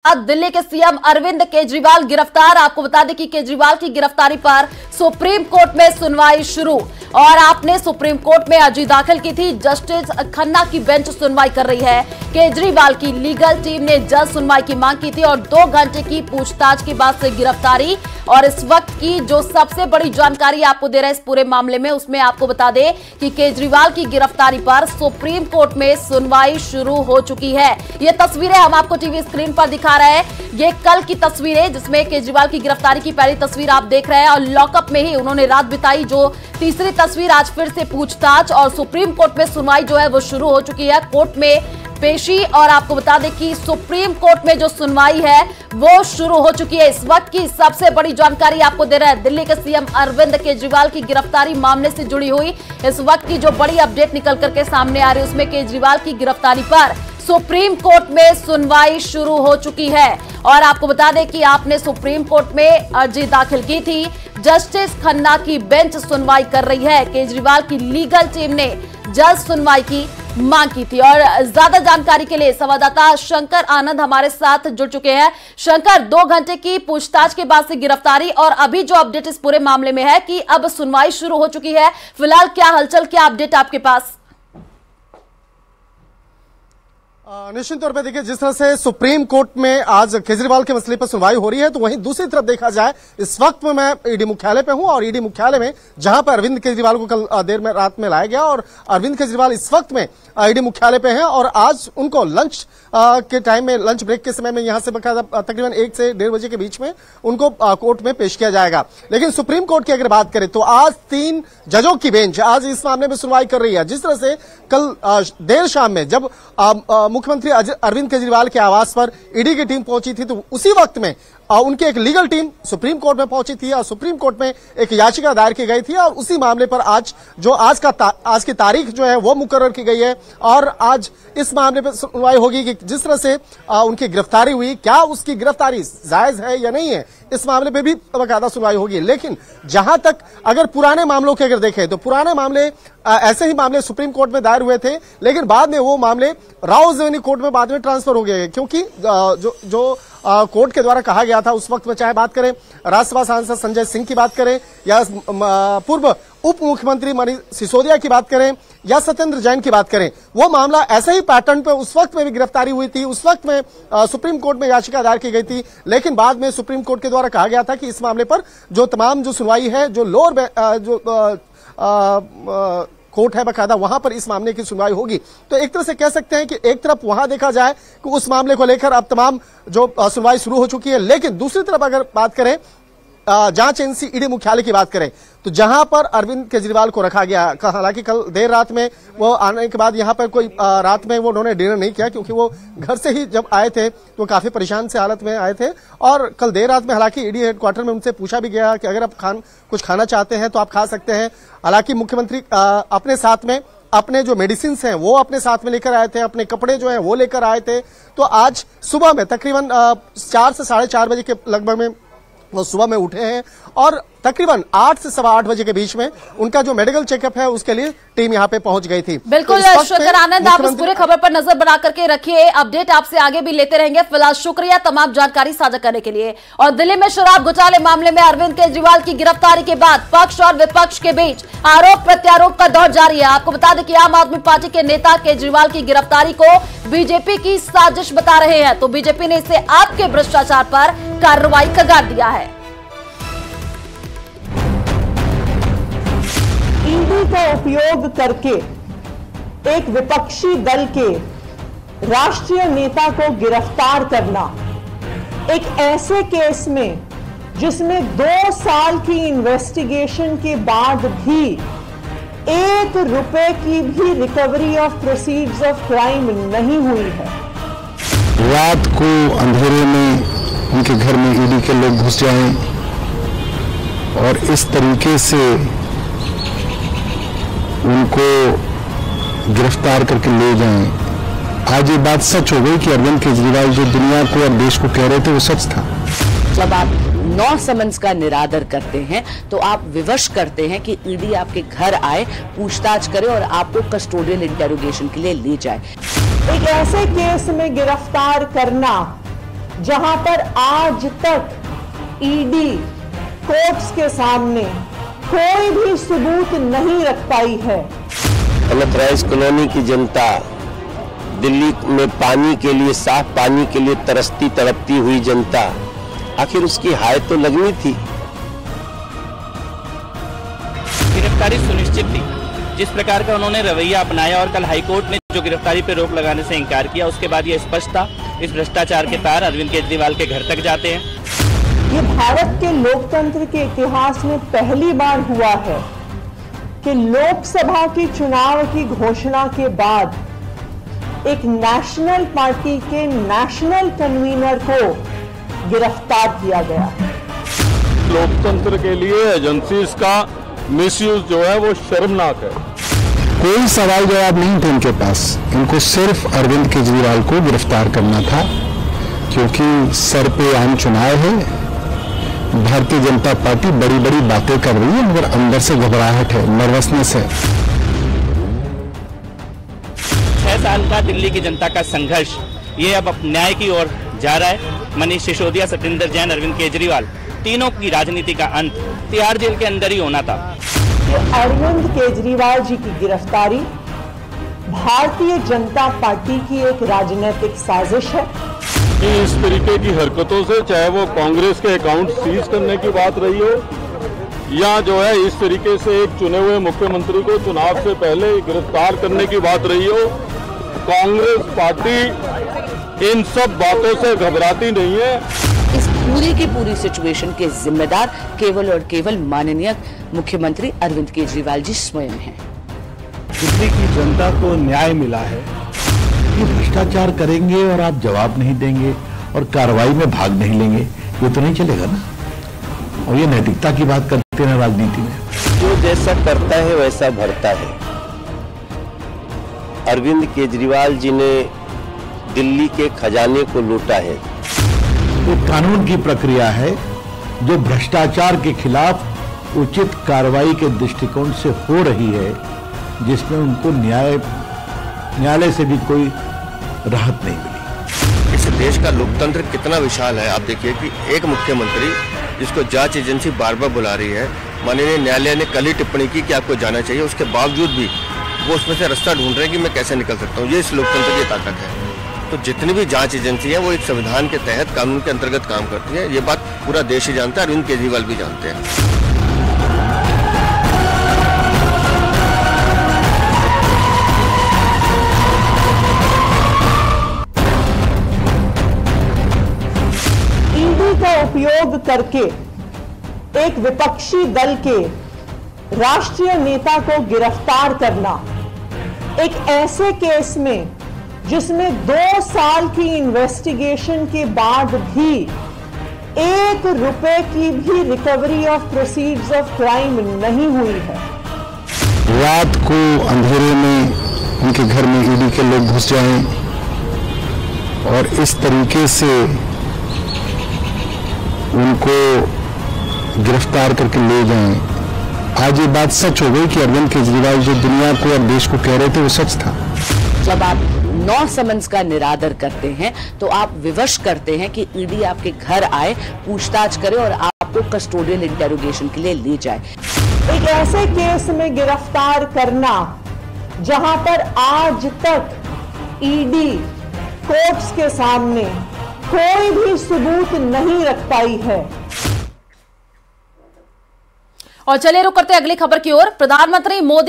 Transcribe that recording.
दिल्ली के सीएम अरविंद केजरीवाल गिरफ्तार। आपको बता दें कि केजरीवाल की गिरफ्तारी पर सुप्रीम कोर्ट में सुनवाई शुरू और आपने सुप्रीम कोर्ट में अर्जी दाखिल की थी। जस्टिस खन्ना की बेंच सुनवाई कर रही है। केजरीवाल की लीगल टीम ने जल्द सुनवाई की मांग की थी और 2 घंटे की पूछताछ के बाद से गिरफ्तारी। और इस वक्त की जो सबसे बड़ी जानकारी आपको दे रहे हैं इस पूरे मामले में, उसमें आपको बता दें कि केजरीवाल की गिरफ्तारी पर सुप्रीम कोर्ट में सुनवाई शुरू हो चुकी है। ये तस्वीरें हम आपको टीवी स्क्रीन पर दिखा रहे हैं। ये कल की तस्वीरें जिसमें केजरीवाल की गिरफ्तारी की पहली तस्वीर आप देख रहे हैं और लॉकअप में ही उन्होंने रात बिताई। जो तीसरी तस्वीर, आज फिर से पूछताछ और सुप्रीम कोर्ट में सुनवाई जो है वो शुरू हो चुकी है। कोर्ट में पेशी और आपको बता दें कि सुप्रीम कोर्ट में जो सुनवाई है वो शुरू हो चुकी है। इस वक्त की सबसे बड़ी जानकारी आपको दे रहा है दिल्ली के सीएम अरविंद केजरीवाल की गिरफ्तारी मामले से जुड़ी हुई। इस वक्त की जो बड़ी अपडेट निकल करके सामने आ रही है उसमें केजरीवाल की गिरफ्तारी पर सुप्रीम कोर्ट में सुनवाई शुरू हो चुकी है। और आपको बता दें कि आपने सुप्रीम कोर्ट में अर्जी दाखिल की थी। जस्टिस खन्ना की बेंच सुनवाई कर रही है। केजरीवाल की लीगल टीम ने जल्द सुनवाई की मांग की थी। और ज्यादा जानकारी के लिए संवाददाता शंकर आनंद हमारे साथ जुड़ चुके हैं। शंकर, 2 घंटे की पूछताछ के बाद से गिरफ्तारी और अभी जो अपडेट इस पूरे मामले में है कि अब सुनवाई शुरू हो चुकी है, फिलहाल क्या हलचल, क्या अपडेट आपके पास? निश्चित तौर पर देखिए, जिस तरह से सुप्रीम कोर्ट में आज केजरीवाल के मसले पर सुनवाई हो रही है, तो वहीं दूसरी तरफ देखा जाए इस वक्त में मैं ईडी मुख्यालय पे हूं और ईडी मुख्यालय में जहां पर अरविंद केजरीवाल को कल देर में रात में लाया गया और अरविंद केजरीवाल इस वक्त में ईडी मुख्यालय पे हैं और आज उनको लंच के टाइम में, लंच ब्रेक के समय में यहां से तकरीबन 1 से 1:30 बजे के बीच में उनको कोर्ट में पेश किया जाएगा। लेकिन सुप्रीम कोर्ट की अगर बात करें तो आज 3 जजों की बेंच आज इस मामले में सुनवाई कर रही है। जिस तरह से कल देर शाम में जब मुख्यमंत्री अरविंद केजरीवाल के आवास पर ईडी की टीम पहुंची थी, तो उसी वक्त में उनकी एक लीगल टीम सुप्रीम कोर्ट में पहुंची थी और सुप्रीम कोर्ट में एक याचिका दायर की गई थी और उसी मामले पर आज की तारीख जो है वो मुकर्रर की गई है और आज इस मामले पर सुनवाई होगी कि जिस तरह से उनकी गिरफ्तारी हुई, क्या उसकी गिरफ्तारी जायज है या नहीं है, इस मामले पे भी बाकायदा सुनवाई होगी। लेकिन जहां तक अगर पुराने मामलों के अगर देखें तो पुराने मामले ऐसे ही मामले सुप्रीम कोर्ट में दायर हुए थे, लेकिन बाद में वो मामले राव रेवेन्यू कोर्ट में बाद में ट्रांसफर हो गए क्योंकि जो कोर्ट के द्वारा कहा गया था उस वक्त में, चाहे बात करें राज्यसभा सांसद संजय सिंह की बात करें या पूर्व उप मुख्यमंत्री मनीष सिसोदिया की बात करें या सत्येंद्र जैन की बात करें, वो मामला ऐसे ही पैटर्न पे उस वक्त में भी गिरफ्तारी हुई थी, उस वक्त में सुप्रीम कोर्ट में याचिका दायर की गई थी। लेकिन बाद में सुप्रीम कोर्ट के द्वारा कहा गया था कि इस मामले पर जो तमाम जो सुनवाई है, जो लोअर कोर्ट है बाकायदा, वहां पर इस मामले की सुनवाई होगी। तो एक तरह से कह सकते हैं कि एक तरफ वहां देखा जाए कि उस मामले को लेकर अब तमाम जो सुनवाई शुरू हो चुकी है, लेकिन दूसरी तरफ अगर बात करें जांच एजेंसी ईडी मुख्यालय की बात करें तो जहां पर अरविंद केजरीवाल को रखा गया, हालांकि कल देर रात में वो आने के बाद यहां पर कोई रात में वो उन्होंने डिनर नहीं किया क्योंकि वो घर से ही जब आए थे तो काफी परेशान से हालत में आए थे और कल देर रात में हालांकि ईडी हेडक्वार्टर में उनसे पूछा भी गया कि अगर आप कुछ खाना चाहते हैं तो आप खा सकते हैं। हालांकि मुख्यमंत्री अपने साथ में अपने जो मेडिसिन हैं वो अपने साथ में लेकर आए थे, अपने कपड़े जो हैं वो लेकर आए थे। तो आज सुबह में तकरीबन 4 से 4:30 बजे के लगभग में वो सुबह में उठे हैं और तकरीबन 8 से 8:15 बजे के बीच में उनका जो मेडिकल चेकअप है उसके लिए टीम यहां पे पहुंच गई थी। बिल्कुल तो शंकर आनंद, आप इस पूरे खबर पर नजर बना करके रखिए, अपडेट आपसे आगे भी लेते रहेंगे। फिलहाल शुक्रिया तमाम जानकारी साझा करने के लिए। और दिल्ली में शराब घोटाले मामले में अरविंद केजरीवाल की गिरफ्तारी के बाद पक्ष और विपक्ष के बीच आरोप प्रत्यारोप का दौर जारी है। आपको बता दें कि आम आदमी पार्टी के नेता केजरीवाल की गिरफ्तारी को बीजेपी की साजिश बता रहे हैं, तो बीजेपी ने इसे आपके भ्रष्टाचार पर कार्रवाई कगार दिया है। ईडी का उपयोग करके एक विपक्षी दल के राष्ट्रीय नेता को गिरफ्तार करना, एक ऐसे केस में जिसमें 2 साल की इन्वेस्टिगेशन के बाद भी 1 रुपए की भी recovery of proceeds of crime नहीं हुई है। रात को अंधेरे में उनके घर में ईडी के लोग घुस जाएं और इस तरीके से उनको गिरफ्तार करके ले जाएं। आज ये बात सच हो गई कि अरविंद केजरीवाल जो दुनिया को और देश को कह रहे थे वो सच था। जब आप 9 समन्स का निरादर करते हैं तो आप विवश करते हैं कि ईडी आपके घर आए, पूछताछ करे और आपको कस्टोडियल इंटेरोगेशन के लिए ले जाए। एक ऐसे केस में गिरफ्तार करना जहां पर आज तक ईडी कोर्ट्स के सामने कोई भी सबूत नहीं रख पाई है। अनथराइज कॉलोनी की जनता दिल्ली में पानी के लिए, साफ पानी के लिए तरसती तड़पती हुई जनता, आखिर उसकी हाय तो लगनी थी। गिरफ्तारी सुनिश्चित थी। जिस प्रकार का उन्होंने रवैया अपनाया और कल हाईकोर्ट ने जो गिरफ्तारी पर रोक लगाने से इनकार किया, उसके बाद ये स्पष्ट था इस भ्रष्टाचार के तार अरविंद केजरीवाल के घर तक जाते हैं। ये भारत के लोकतंत्र के इतिहास में पहली बार हुआ है कि लोकसभा की चुनाव की घोषणा के बाद एक नेशनल पार्टी के नेशनल कन्वीनर को गिरफ्तार किया गया। लोकतंत्र के लिए एजेंसीज का मिसयूज जो है वो शर्मनाक है। कोई सवाल जवाब नहीं थे इनके पास। इनको सिर्फ अरविंद केजरीवाल को गिरफ्तार करना था, क्योंकि सर पे आम चुनाव है। भारतीय जनता पार्टी बड़ी बड़ी बातें कर रही है, मगर अंदर से घबराहट है, नर्वसनेस है। 6 साल का दिल्ली की जनता का संघर्ष ये अब न्याय की ओर जा रहा है। मनीष सिसोदिया, सत्येंद्र जैन, अरविंद केजरीवाल, तीनों की राजनीति का अंत तिहाड़ जेल के अंदर ही होना था। अरविंद केजरीवाल जी की गिरफ्तारी भारतीय जनता पार्टी की एक राजनीतिक साजिश है। इस तरीके की हरकतों से, चाहे वो कांग्रेस के अकाउंट सीज करने की बात रही हो या जो है इस तरीके से एक चुने हुए मुख्यमंत्री को चुनाव से पहले गिरफ्तार करने की बात रही हो, कांग्रेस पार्टी इन सब बातों से घबराती नहीं है। इस पूरी की पूरी सिचुएशन के जिम्मेदार केवल और केवल माननीय मुख्यमंत्री अरविंद केजरीवाल जी स्वयं हैं। दिल्ली की जनता को न्याय मिला है कि भ्रष्टाचार करेंगे और आप जवाब नहीं देंगे और कार्रवाई में भाग नहीं लेंगे, ये तो नहीं चलेगा ना। और ये नैतिकता की बात करते हैं राजनीति में। जो जैसा करता है वैसा भरता है। अरविंद केजरीवाल जी ने दिल्ली के खजाने को लूटा है। ये कानून की प्रक्रिया है जो भ्रष्टाचार के खिलाफ उचित कार्रवाई के दृष्टिकोण से हो रही है, जिसमें उनको न्यायालय से भी कोई राहत नहीं मिली। इस देश का लोकतंत्र कितना विशाल है। आप देखिए कि एक मुख्यमंत्री जिसको जांच एजेंसी बार बार बुला रही है, माननीय न्यायालय ने कल ही टिप्पणी की कि आपको जाना चाहिए, उसके बावजूद भी वो उसमें से रास्ता ढूंढ रहे हैं कि मैं कैसे निकल सकता हूँ। ये इस लोकतंत्र की ताकत है। तो जितनी भी जांच एजेंसी है वो एक संविधान के तहत, कानून के अंतर्गत काम करती है। ये बात पूरा देश ही जानता है, अरविंद केजरीवाल भी जानते हैं। ईडी का उपयोग करके एक विपक्षी दल के राष्ट्रीय नेता को गिरफ्तार करना, एक ऐसे केस में जिसमें 2 साल की इन्वेस्टिगेशन के बाद भी 1 रुपए की भी recovery of proceeds of crime नहीं हुई है। रात को अंधेरे में उनके घर में ईडी के लोग घुस जाएं और इस तरीके से उनको गिरफ्तार करके ले जाएं। आज ये बात सच हो गई कि अरविंद केजरीवाल जो दुनिया को और देश को कह रहे थे वो सच था। जब आप 9 समन्स का निरादर करते हैं तो आप विवश करते हैं कि ईडी आपके घर आए, पूछताछ करे और आपको कस्टोडियल इंटेरोगेशन के लिए ले जाए। एक ऐसे केस में गिरफ्तार करना जहां पर आज तक ईडी कोर्ट्स के सामने कोई भी सबूत नहीं रख पाई है। और चलिए रुक करते अगली खबर की ओर। प्रधानमंत्री मोदी